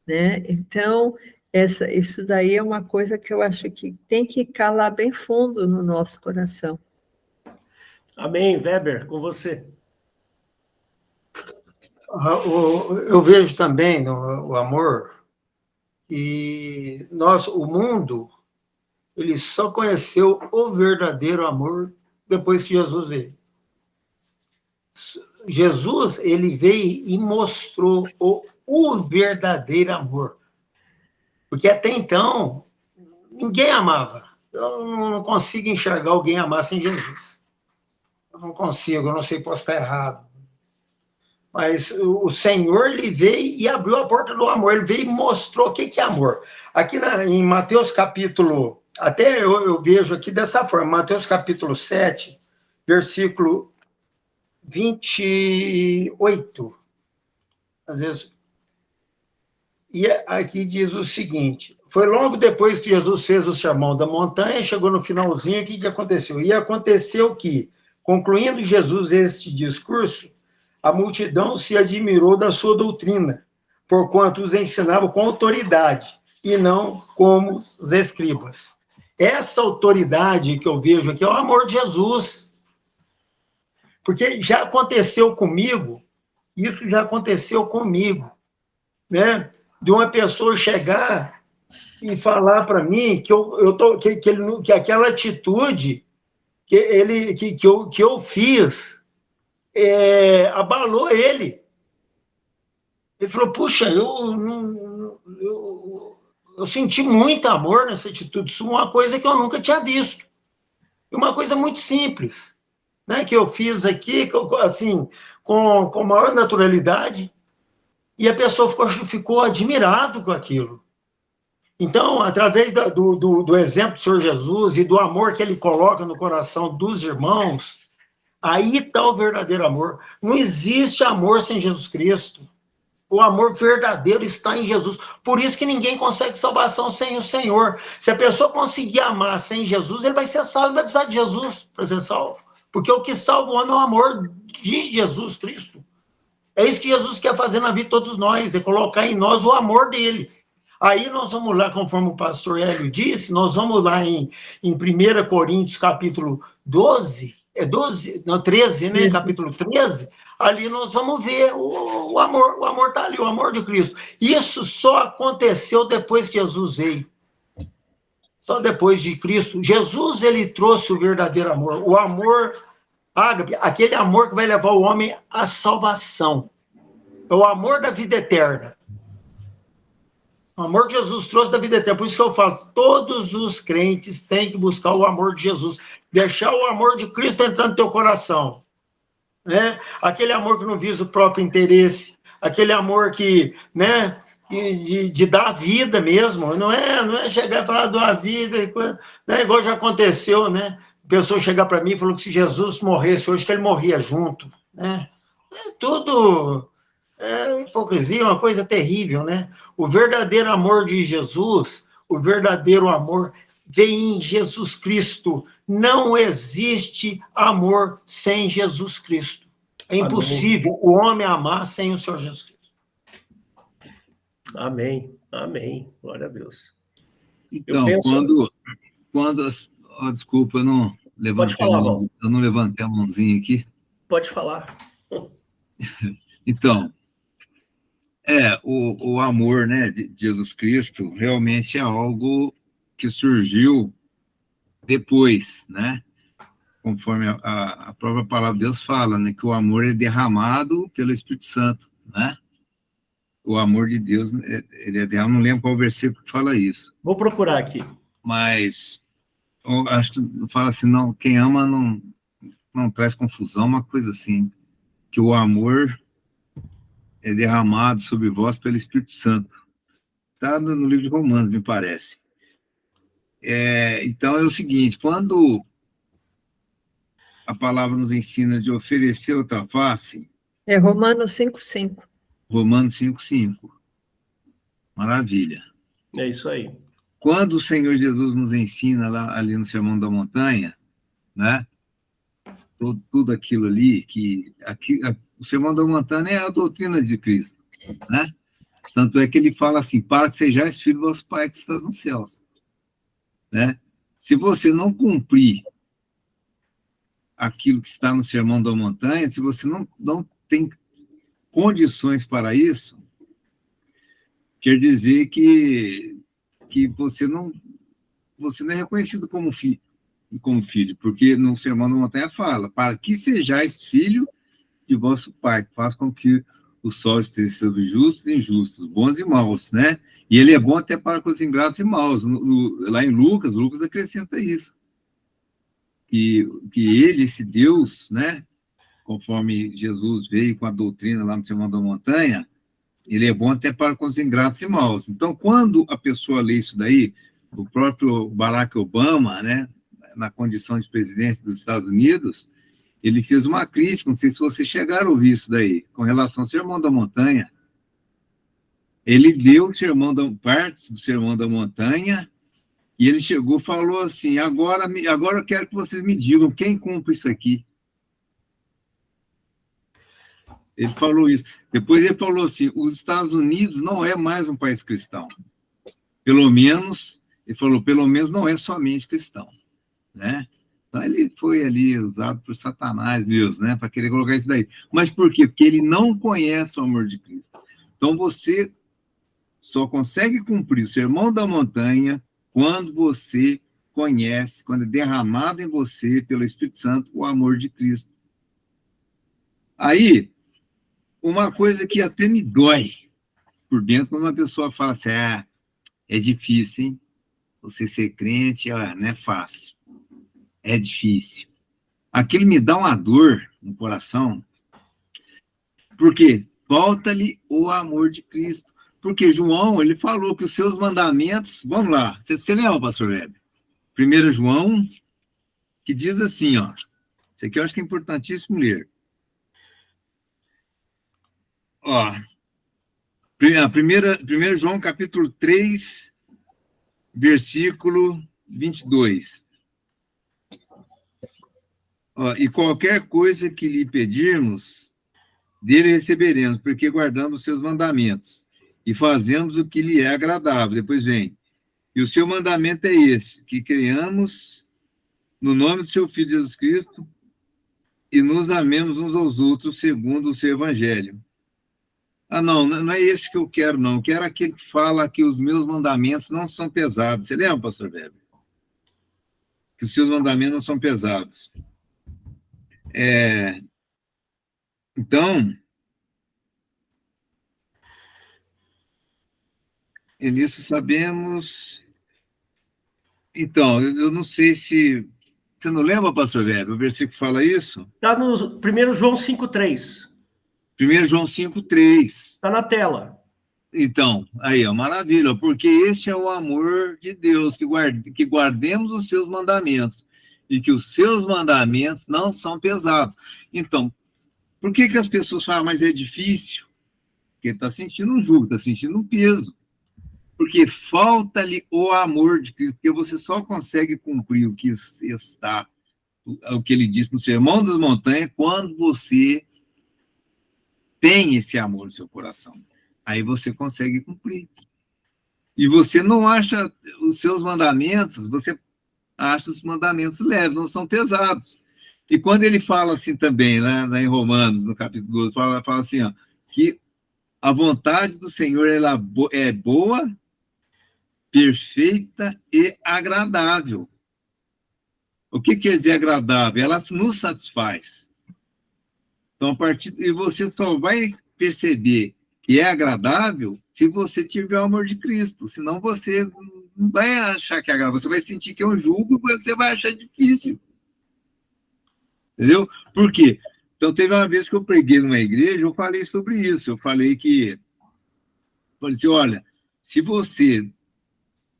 Né? Então, isso daí é uma coisa que eu acho que tem que calar bem fundo no nosso coração. Amém. Weber, com você. Eu vejo também o amor, e o mundo, ele só conheceu o verdadeiro amor depois que Jesus veio. Jesus, ele veio e mostrou o verdadeiro amor. Porque até então, ninguém amava. Eu não consigo enxergar alguém amar sem Jesus. Eu não consigo, eu não sei, posso estar errado. Mas o Senhor, ele veio e abriu a porta do amor. Ele veio e mostrou o que é amor. Aqui em Mateus capítulo, até eu vejo aqui dessa forma, Mateus capítulo 7, versículo 28. Às vezes. E aqui diz o seguinte: foi logo depois que Jesus fez o sermão da montanha, chegou no finalzinho, o que aconteceu? E aconteceu que, concluindo Jesus este discurso, a multidão se admirou da sua doutrina, porquanto os ensinava com autoridade, e não como os escribas. Essa autoridade que eu vejo aqui é o amor de Jesus. Porque já aconteceu comigo, isso já aconteceu comigo, né? De uma pessoa chegar e falar para mim que aquela atitude que eu fiz abalou ele. Ele falou, puxa, eu senti muito amor nessa atitude, isso é uma coisa que eu nunca tinha visto. Uma coisa muito simples, né, que eu fiz aqui, assim, com maior naturalidade, e a pessoa ficou admirado com aquilo. Então, através do exemplo do Senhor Jesus e do amor que ele coloca no coração dos irmãos, aí está o verdadeiro amor. Não existe amor sem Jesus Cristo. O amor verdadeiro está em Jesus. Por isso que ninguém consegue salvação sem o Senhor. Se a pessoa conseguir amar sem Jesus, ele vai ser salvo, não vai precisar de Jesus para ser salvo. Porque o que salva o homem é o amor de Jesus Cristo. É isso que Jesus quer fazer na vida de todos nós, é colocar em nós o amor dele. Aí nós vamos lá, conforme o pastor Hélio disse, nós vamos lá em 1 Coríntios, capítulo 12, 13, né? Capítulo 13, ali nós vamos ver o amor está ali, o amor de Cristo. Isso só aconteceu depois que Jesus veio. Só depois de Cristo. Jesus, ele trouxe o verdadeiro amor, o amor ágape, aquele amor que vai levar o homem à salvação. É o amor da vida eterna. O amor que Jesus trouxe da vida eterna. Por isso que eu falo, todos os crentes têm que buscar o amor de Jesus. Deixar o amor de Cristo entrar no teu coração. Né? Aquele amor que não visa o próprio interesse. Aquele amor que, né, de dar vida mesmo. Não é chegar e falar da vida, né, igual já aconteceu, né? A pessoa chegar para mim e falou que se Jesus morresse hoje, que ele morria junto. Né? Tudo hipocrisia, uma coisa terrível, né? O verdadeiro amor de Jesus, o verdadeiro amor vem em Jesus Cristo. Não existe amor sem Jesus Cristo. É impossível o homem amar sem o Senhor Jesus Cristo. Amém, amém. Glória a Deus. Então, desculpa, eu não levantei eu não levantei a mãozinha aqui. Pode falar. Então, o amor, né, de Jesus Cristo realmente é algo que surgiu depois, né? Conforme a própria palavra de Deus fala, né, que o amor é derramado pelo Espírito Santo, né? O amor de Deus, ele é derramado, não lembro qual versículo que fala isso. Vou procurar aqui. Mas, eu acho que fala assim, não, quem ama não traz confusão, uma coisa assim, que o amor é derramado sobre vós pelo Espírito Santo. Está no livro de Romanos, me parece. Então, é o seguinte, quando a palavra nos ensina de oferecer outra face... É Romanos 5:5. Romanos 5:5. Maravilha. É isso aí. Quando o Senhor Jesus nos ensina lá ali no Sermão da Montanha, né? Tudo aquilo ali, o Sermão da Montanha é a doutrina de Cristo, né? Tanto é que ele fala assim, para que sejais filho do vosso Pai que estás nos céus. Né? Se você não cumprir aquilo que está no Sermão da Montanha, se você não tem condições para isso, quer dizer que você não é reconhecido como filho, porque no Sermão da Montanha fala, para que sejais filho de vosso Pai, que faz com que o sol esteja sobre justos e injustos, bons e maus, né? E ele é bom até para com os ingratos e maus. Lá em Lucas acrescenta isso. Que ele, esse Deus, né? Conforme Jesus veio com a doutrina lá no Sermão da Montanha, ele é bom até para com os ingratos e maus. Então, quando a pessoa lê isso daí, o próprio Barack Obama, né? Na condição de presidente dos Estados Unidos, ele fez uma crítica, não sei se vocês chegaram a ouvir isso daí, com relação ao Sermão da Montanha. Ele deu partes do Sermão da Montanha, e ele chegou e falou assim, agora eu quero que vocês me digam quem cumpre isso aqui. Ele falou isso. Depois ele falou assim, os Estados Unidos não é mais um país cristão. Pelo menos, ele falou, pelo menos não é somente cristão, né? Então, ele foi ali usado por Satanás mesmo, né? Para querer colocar isso daí. Mas por quê? Porque ele não conhece o amor de Cristo. Então, você só consegue cumprir o Sermão da Montanha quando você conhece, quando é derramado em você, pelo Espírito Santo, o amor de Cristo. Aí, uma coisa que até me dói por dentro, quando uma pessoa fala assim, é difícil, hein? Você ser crente, não é fácil. É difícil. Aquilo me dá uma dor no coração, porque falta-lhe o amor de Cristo. Porque João, ele falou que os seus mandamentos... Vamos lá, você lembra, pastor Weber? 1 João, que diz assim, ó. Isso aqui eu acho que é importantíssimo ler. Ó, 1 João, capítulo 3, versículo 22. Ó, e qualquer coisa que lhe pedirmos, dele receberemos, porque guardamos os seus mandamentos e fazemos o que lhe é agradável. Depois vem. E o seu mandamento é esse, que creiamos no nome do seu Filho Jesus Cristo e nos amemos uns aos outros segundo o seu evangelho. Não é esse que eu quero, não. Eu quero aquele que fala que os meus mandamentos não são pesados. Você lembra, pastor Weber? Que os seus mandamentos não são pesados. Então, e nisso sabemos... Então, eu não sei se... Você não lembra, pastor Weber, o versículo que fala isso? Está no 1 João 5,3. 1 João 5,3. Está na tela. Então, aí, ó, maravilha, porque este é o amor de Deus, que guardemos os seus mandamentos, e que os seus mandamentos não são pesados. Então, por que as pessoas falam, mas é difícil? Porque está sentindo um jugo, está sentindo um peso. Porque falta-lhe o amor de Cristo, porque você só consegue cumprir o que ele disse no Sermão das Montanhas, quando você tem esse amor no seu coração. Aí você consegue cumprir. E você não acha os seus mandamentos, você acha os mandamentos leves, não são pesados. E quando ele fala assim também, lá em Romanos, no capítulo 12, fala assim, ó, que a vontade do Senhor ela é boa, perfeita e agradável. O que quer dizer agradável? Ela nos satisfaz. Então, e você só vai perceber que é agradável se você tiver o amor de Cristo. Senão você não vai achar que é agradável. Você vai sentir que é um jugo e você vai achar difícil. Entendeu? Por quê? Então, teve uma vez que eu preguei numa igreja, eu falei sobre isso. Eu falei assim, olha, se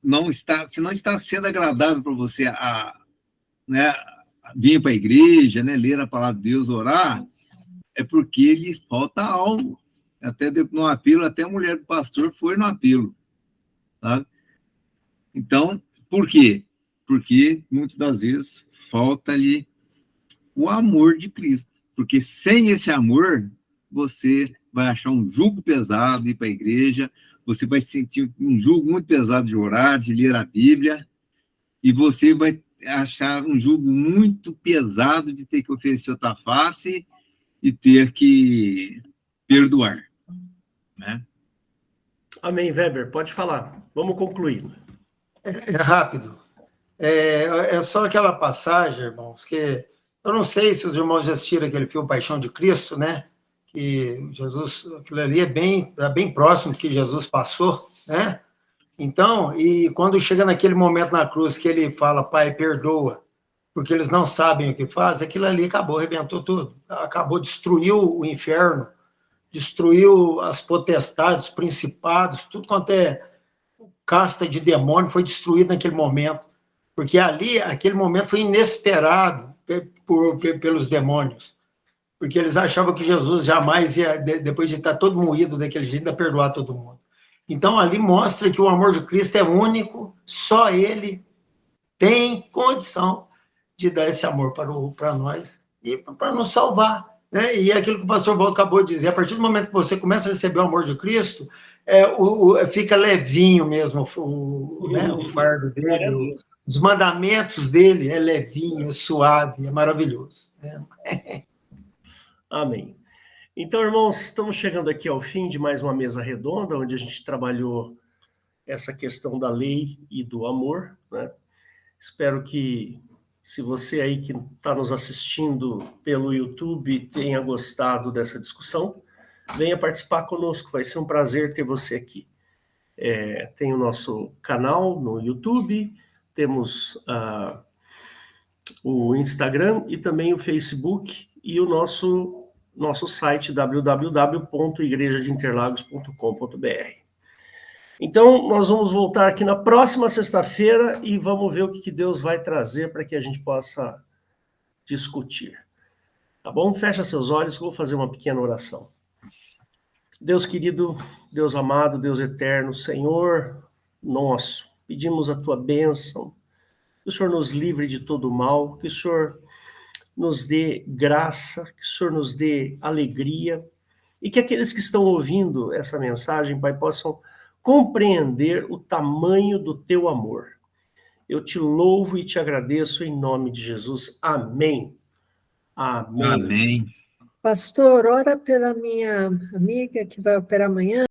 não está sendo agradável para você vir para a igreja, né, ler a palavra de Deus, orar, é porque lhe falta algo. Até no apelo, até a mulher do pastor foi no apelo. Tá? Então, por quê? Porque, muitas das vezes, falta-lhe o amor de Cristo. Porque sem esse amor, você vai achar um jugo pesado de ir para a igreja, você vai sentir um jugo muito pesado de orar, de ler a Bíblia, e você vai achar um jugo muito pesado de ter que oferecer outra face e ter que perdoar. Né? Amém, Weber, pode falar. Vamos concluir. É rápido. É só aquela passagem, irmãos, que Eu não sei se os irmãos já assistiram aquele filme Paixão de Cristo, né? Que Jesus, aquilo ali é bem próximo do que Jesus passou, né? Então, e quando chega naquele momento na cruz que ele fala, Pai, perdoa, porque eles não sabem o que faz, aquilo ali acabou, arrebentou tudo. Acabou, destruiu o inferno, destruiu as potestades, os principados, tudo quanto é casta de demônio foi destruído naquele momento. Porque ali, aquele momento foi inesperado pelos demônios. Porque eles achavam que Jesus jamais ia, depois de estar todo moído daquele jeito, ia perdoar todo mundo. Então, ali mostra que o amor de Cristo é único, só Ele tem condição de dar esse amor para nós e para nos salvar. Né? E é aquilo que o pastor Waldo acabou de dizer, a partir do momento que você começa a receber o amor de Cristo, fica levinho mesmo né, o fardo dele, os mandamentos dele é levinho, é suave, é maravilhoso. Né? Amém. Então, irmãos, estamos chegando aqui ao fim de mais uma mesa redonda, onde a gente trabalhou essa questão da lei e do amor, né? Espero que, se você aí que está nos assistindo pelo YouTube tenha gostado dessa discussão, venha participar conosco, vai ser um prazer ter você aqui. Tem o nosso canal no YouTube, temos o Instagram e também o Facebook e o nosso site www.igrejadeinterlagos.com.br. Então, nós vamos voltar aqui na próxima sexta-feira e vamos ver o que Deus vai trazer para que a gente possa discutir. Tá bom? Fecha seus olhos, que eu vou fazer uma pequena oração. Deus querido, Deus amado, Deus eterno, Senhor nosso, pedimos a tua bênção, que o Senhor nos livre de todo mal, que o Senhor nos dê graça, que o Senhor nos dê alegria, e que aqueles que estão ouvindo essa mensagem, Pai, possam compreender o tamanho do teu amor. Eu te louvo e te agradeço em nome de Jesus. Amém. Amém. Amém. Pastor, ora pela minha amiga que vai operar amanhã.